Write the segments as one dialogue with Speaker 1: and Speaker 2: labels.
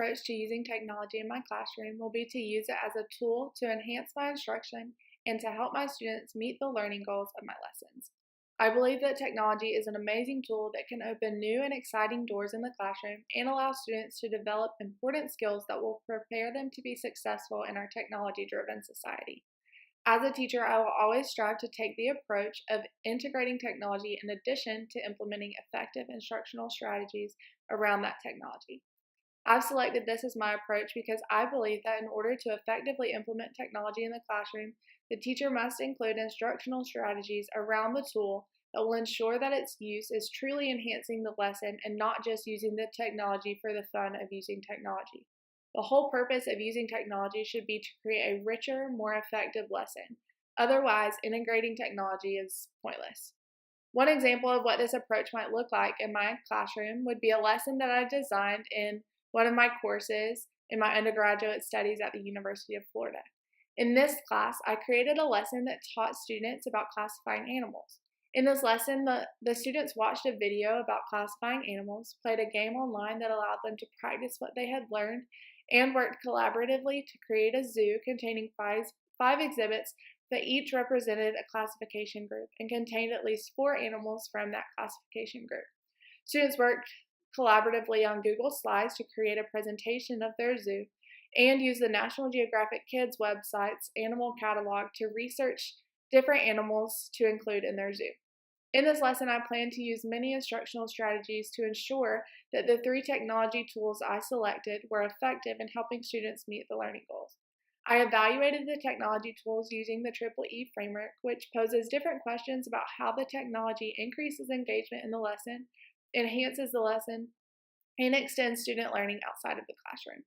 Speaker 1: approach to using technology in my classroom will be to use it as a tool to enhance my instruction and to help my students meet the learning goals of my lessons. I believe that technology is an amazing tool that can open new and exciting doors in the classroom and allow students to develop important skills that will prepare them to be successful in our technology-driven society. As a teacher, I will always strive to take the approach of integrating technology in addition to implementing effective instructional strategies around that technology. I've selected this as my approach because I believe that in order to effectively implement technology in the classroom, the teacher must include instructional strategies around the tool that will ensure that its use is truly enhancing the lesson and not just using the technology for the fun of using technology. The whole purpose of using technology should be to create a richer, more effective lesson. Otherwise, integrating technology is pointless. One example of what this approach might look like in my classroom would be a lesson that I designed in one of my courses in my undergraduate studies at the University of Florida. In this class, I created a lesson that taught students about classifying animals. In this lesson, the students watched a video about classifying animals, played a game online that allowed them to practice what they had learned, and worked collaboratively to create a zoo containing five exhibits that each represented a classification group and contained at least 4 animals from that classification group. Students worked collaboratively on Google Slides to create a presentation of their zoo and used the National Geographic Kids website's animal catalog to research different animals to include in their zoo. In this lesson, I plan to use many instructional strategies to ensure that the 3 technology tools I selected were effective in helping students meet the learning goals. I evaluated the technology tools using the EEE framework, which poses different questions about how the technology increases engagement in the lesson, enhances the lesson, and extends student learning outside of the classroom.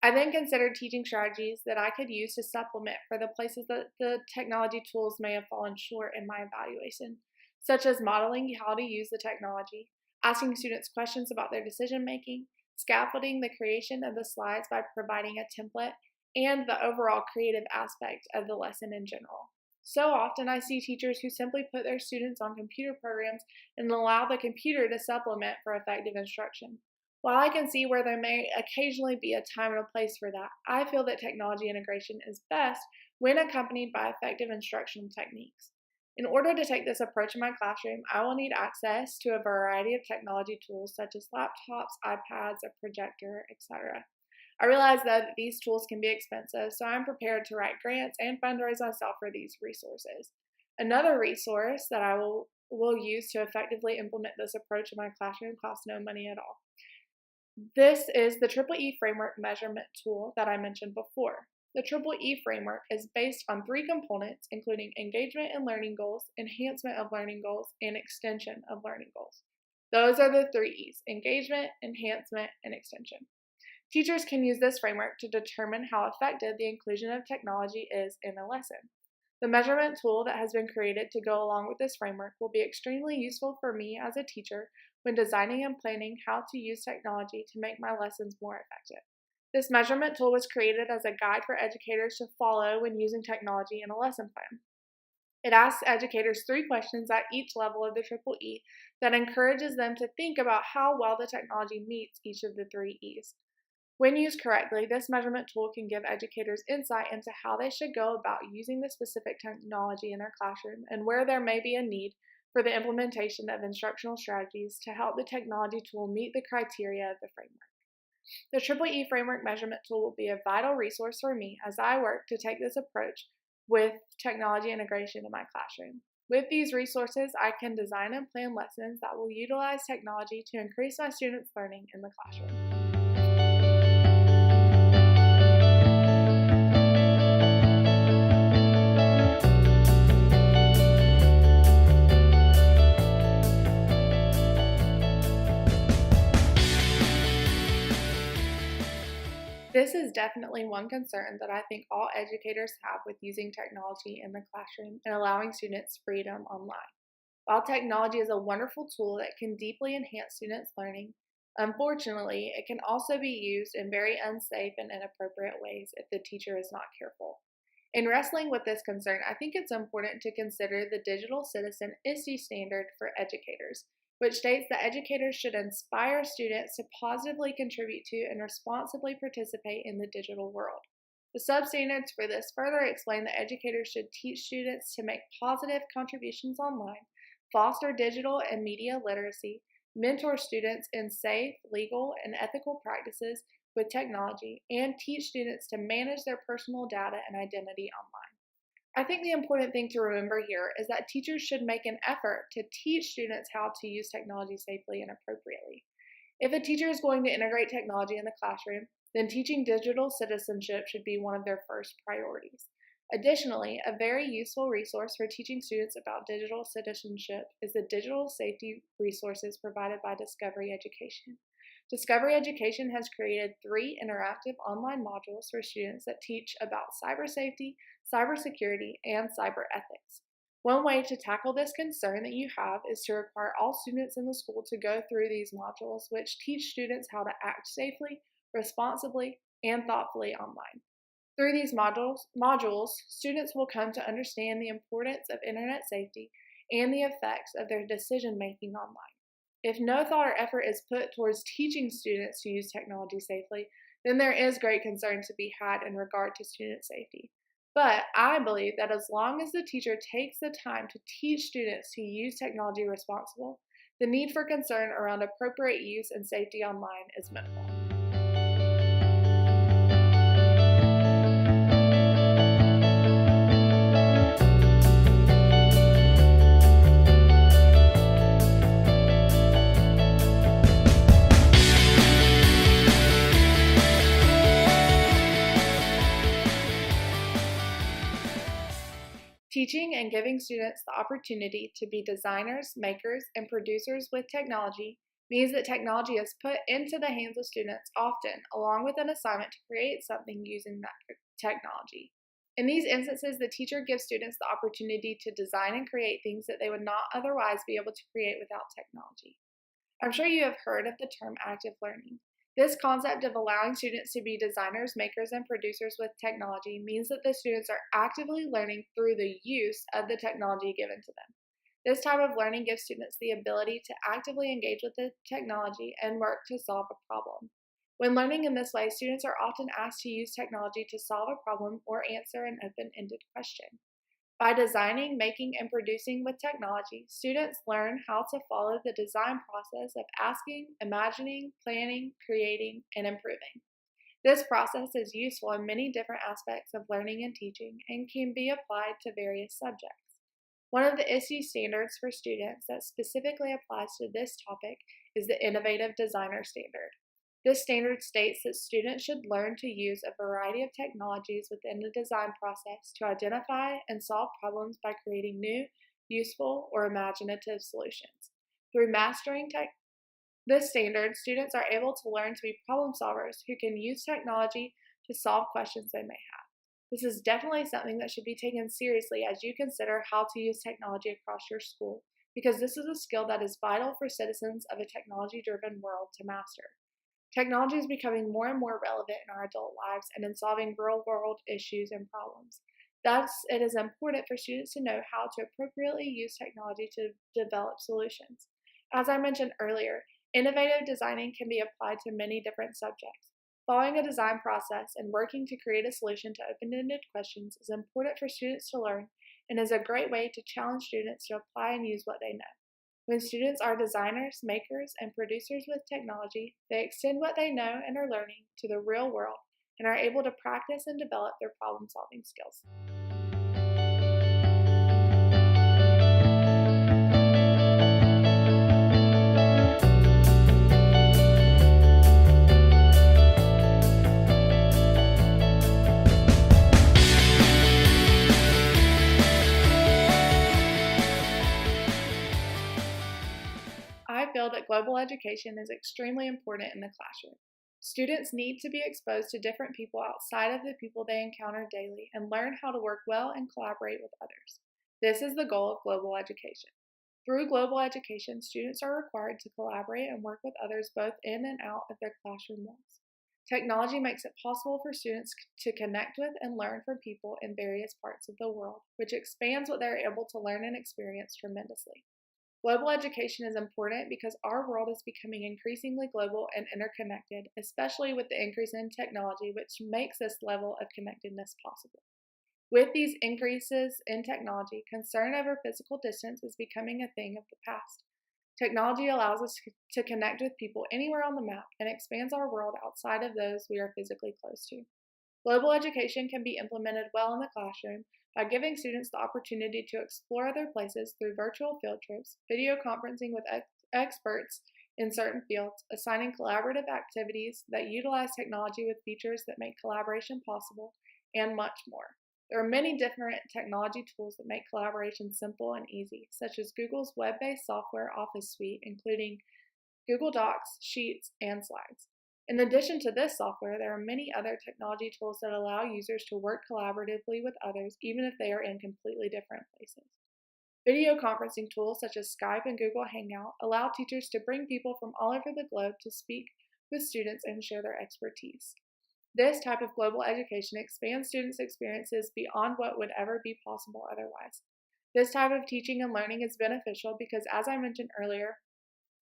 Speaker 1: I then considered teaching strategies that I could use to supplement for the places that the technology tools may have fallen short in my evaluation, such as modeling how to use the technology, asking students questions about their decision making, scaffolding the creation of the slides by providing a template, and the overall creative aspect of the lesson in general. So often I see teachers who simply put their students on computer programs and allow the computer to supplement for effective instruction. While I can see where there may occasionally be a time and a place for that, I feel that technology integration is best when accompanied by effective instructional techniques. In order to take this approach in my classroom, I will need access to a variety of technology tools such as laptops, iPads, a projector, etc. I realize that these tools can be expensive, so I'm prepared to write grants and fundraise myself for these resources. Another resource that I will use to effectively implement this approach in my classroom costs no money at all. This is the EEE framework measurement tool that I mentioned before. The EEE framework is based on 3 components, including engagement and learning goals, enhancement of learning goals, and extension of learning goals. Those are the 3 E's: engagement, enhancement, and extension. Teachers can use this framework to determine how effective the inclusion of technology is in a lesson. The measurement tool that has been created to go along with this framework will be extremely useful for me as a teacher when designing and planning how to use technology to make my lessons more effective. This measurement tool was created as a guide for educators to follow when using technology in a lesson plan. It asks educators 3 questions at each level of the EEE that encourages them to think about how well the technology meets each of the 3 E's. When used correctly, this measurement tool can give educators insight into how they should go about using the specific technology in their classroom and where there may be a need for the implementation of instructional strategies to help the technology tool meet the criteria of the framework. The EEE framework measurement tool will be a vital resource for me as I work to take this approach with technology integration in my classroom. With these resources, I can design and plan lessons that will utilize technology to increase my students' learning in the classroom. This is definitely one concern that I think all educators have with using technology in the classroom and allowing students freedom online. While technology is a wonderful tool that can deeply enhance students' learning, unfortunately, it can also be used in very unsafe and inappropriate ways if the teacher is not careful. In wrestling with this concern, I think it's important to consider the Digital Citizen ISTE standard for educators. which states that educators should inspire students to positively contribute to and responsibly participate in the digital world. The substandards for this further explain that educators should teach students to make positive contributions online, foster digital and media literacy, mentor students in safe, legal, and ethical practices with technology, and teach students to manage their personal data and identity online. I think the important thing to remember here is that teachers should make an effort to teach students how to use technology safely and appropriately. If a teacher is going to integrate technology in the classroom, then teaching digital citizenship should be one of their first priorities. Additionally, a very useful resource for teaching students about digital citizenship is the digital safety resources provided by Discovery Education. Discovery Education has created 3 interactive online modules for students that teach about cyber safety, cybersecurity, and cyber ethics. One way to tackle this concern that you have is to require all students in the school to go through these modules, which teach students how to act safely, responsibly, and thoughtfully online. Through these modules, students will come to understand the importance of internet safety and the effects of their decision-making online. If no thought or effort is put towards teaching students to use technology safely, then there is great concern to be had in regard to student safety. But I believe that as long as the teacher takes the time to teach students to use technology responsibly, the need for concern around appropriate use and safety online is minimal. Teaching and giving students the opportunity to be designers, makers, and producers with technology means that technology is put into the hands of students often, along with an assignment to create something using that technology. In these instances, the teacher gives students the opportunity to design and create things that they would not otherwise be able to create without technology. I'm sure you have heard of the term active learning. This concept of allowing students to be designers, makers, and producers with technology means that the students are actively learning through the use of the technology given to them. This type of learning gives students the ability to actively engage with the technology and work to solve a problem. When learning in this way, students are often asked to use technology to solve a problem or answer an open-ended question. By designing, making, and producing with technology, students learn how to follow the design process of asking, imagining, planning, creating, and improving. This process is useful in many different aspects of learning and teaching and can be applied to various subjects. One of the ISTE standards for students that specifically applies to this topic is the Innovative Designer Standard. This standard states that students should learn to use a variety of technologies within the design process to identify and solve problems by creating new, useful, or imaginative solutions. Through mastering this standard, students are able to learn to be problem solvers who can use technology to solve questions they may have. This is definitely something that should be taken seriously as you consider how to use technology across your school, because this is a skill that is vital for citizens of a technology-driven world to master. Technology is becoming more and more relevant in our adult lives and in solving real-world issues and problems. Thus, it is important for students to know how to appropriately use technology to develop solutions. As I mentioned earlier, innovative designing can be applied to many different subjects. Following a design process and working to create a solution to open-ended questions is important for students to learn and is a great way to challenge students to apply and use what they know. When students are designers, makers, and producers with technology, they extend what they know and are learning to the real world and are able to practice and develop their problem-solving skills. I feel that global education is extremely important in the classroom. Students need to be exposed to different people outside of the people they encounter daily and learn how to work well and collaborate with others. This is the goal of global education. Through global education, students are required to collaborate and work with others both in and out of their classroom walls. Technology makes it possible for students to connect with and learn from people in various parts of the world, which expands what they're able to learn and experience tremendously. Global education is important because our world is becoming increasingly global and interconnected, especially with the increase in technology, which makes this level of connectedness possible. With these increases in technology, concern over physical distance is becoming a thing of the past. Technology allows us to connect with people anywhere on the map and expands our world outside of those we are physically close to. Global education can be implemented well in the classroom by giving students the opportunity to explore other places through virtual field trips, video conferencing with experts in certain fields, assigning collaborative activities that utilize technology with features that make collaboration possible, and much more. There are many different technology tools that make collaboration simple and easy, such as Google's web-based software Office suite, including Google Docs, Sheets, and Slides. In addition to this software, there are many other technology tools that allow users to work collaboratively with others, even if they are in completely different places. Video conferencing tools such as Skype and Google Hangout allow teachers to bring people from all over the globe to speak with students and share their expertise. This type of global education expands students' experiences beyond what would ever be possible otherwise. This type of teaching and learning is beneficial because, as I mentioned earlier,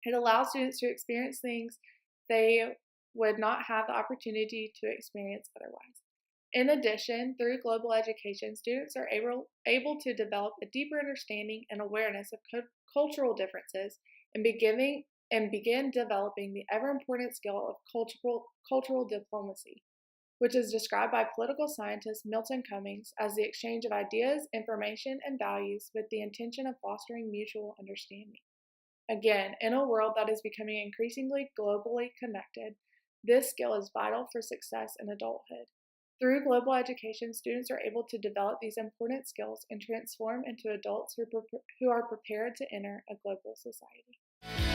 Speaker 1: it allows students to experience things they would not have the opportunity to experience otherwise. In addition, through global education, students are able to develop a deeper understanding and awareness of cultural differences and begin developing the ever-important skill of cultural diplomacy, which is described by political scientist Milton Cummings as the exchange of ideas, information, and values with the intention of fostering mutual understanding. Again, in a world that is becoming increasingly globally connected, this skill is vital for success in adulthood. Through global education, students are able to develop these important skills and transform into adults who are prepared to enter a global society.